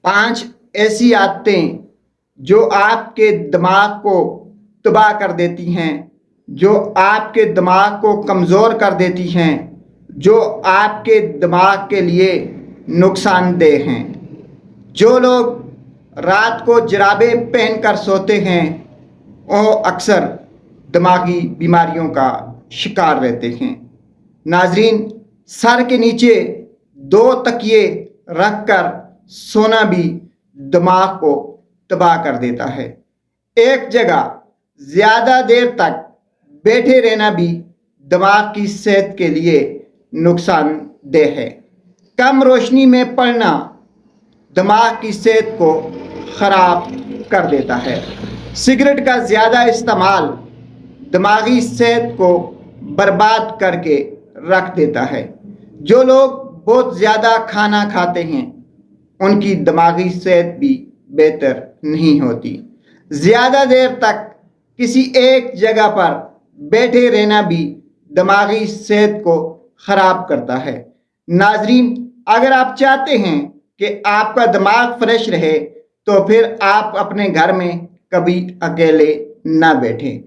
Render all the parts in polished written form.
5 ایسی عادتیں جو آپ کے دماغ کو تباہ کر دیتی ہیں، جو آپ کے دماغ کو کمزور کر دیتی ہیں، جو آپ کے دماغ کے لیے نقصان دہ ہیں۔ جو لوگ رات کو جرابیں پہن کر سوتے ہیں وہ اکثر دماغی بیماریوں کا شکار رہتے ہیں۔ ناظرین، سر کے نیچے 2 تکیے رکھ کر سونا بھی دماغ کو تباہ کر دیتا ہے۔ ایک جگہ زیادہ دیر تک بیٹھے رہنا بھی دماغ کی صحت کے لیے نقصان دہ ہے۔ کم روشنی میں پڑھنا دماغ کی صحت کو خراب کر دیتا ہے۔ سگریٹ کا زیادہ استعمال دماغی صحت کو برباد کر کے رکھ دیتا ہے۔ جو لوگ بہت زیادہ کھانا کھاتے ہیں ان کی دماغی صحت بھی بہتر نہیں ہوتی۔ زیادہ دیر تک کسی ایک جگہ پر بیٹھے رہنا بھی دماغی صحت کو خراب کرتا ہے۔ ناظرین، اگر آپ چاہتے ہیں کہ آپ کا دماغ فریش رہے تو پھر آپ اپنے گھر میں کبھی اکیلے نہ بیٹھیں۔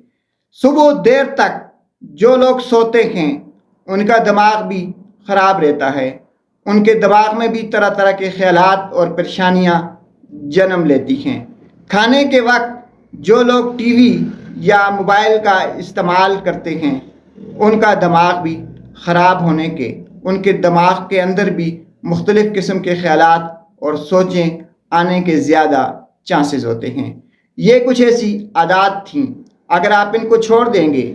صبح دیر تک جو لوگ سوتے ہیں ان کا دماغ بھی خراب رہتا ہے۔ ان کے دماغ میں بھی طرح طرح کے خیالات اور پریشانیاں جنم لیتی ہیں۔ کھانے کے وقت جو لوگ ٹی وی یا موبائل کا استعمال کرتے ہیں ان کا دماغ بھی خراب ہونے کے، ان کے دماغ کے اندر بھی مختلف قسم کے خیالات اور سوچیں آنے کے زیادہ چانسز ہوتے ہیں۔ یہ کچھ ایسی عادات تھیں، اگر آپ ان کو چھوڑ دیں گے،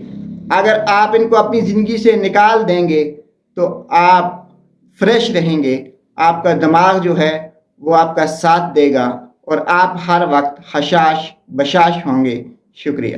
اگر آپ ان کو اپنی زندگی سے نکال دیں گے تو آپ فریش رہیں گے، آپ کا دماغ جو ہے وہ آپ کا ساتھ دے گا اور آپ ہر وقت حشاش بشاش ہوں گے۔ شکریہ۔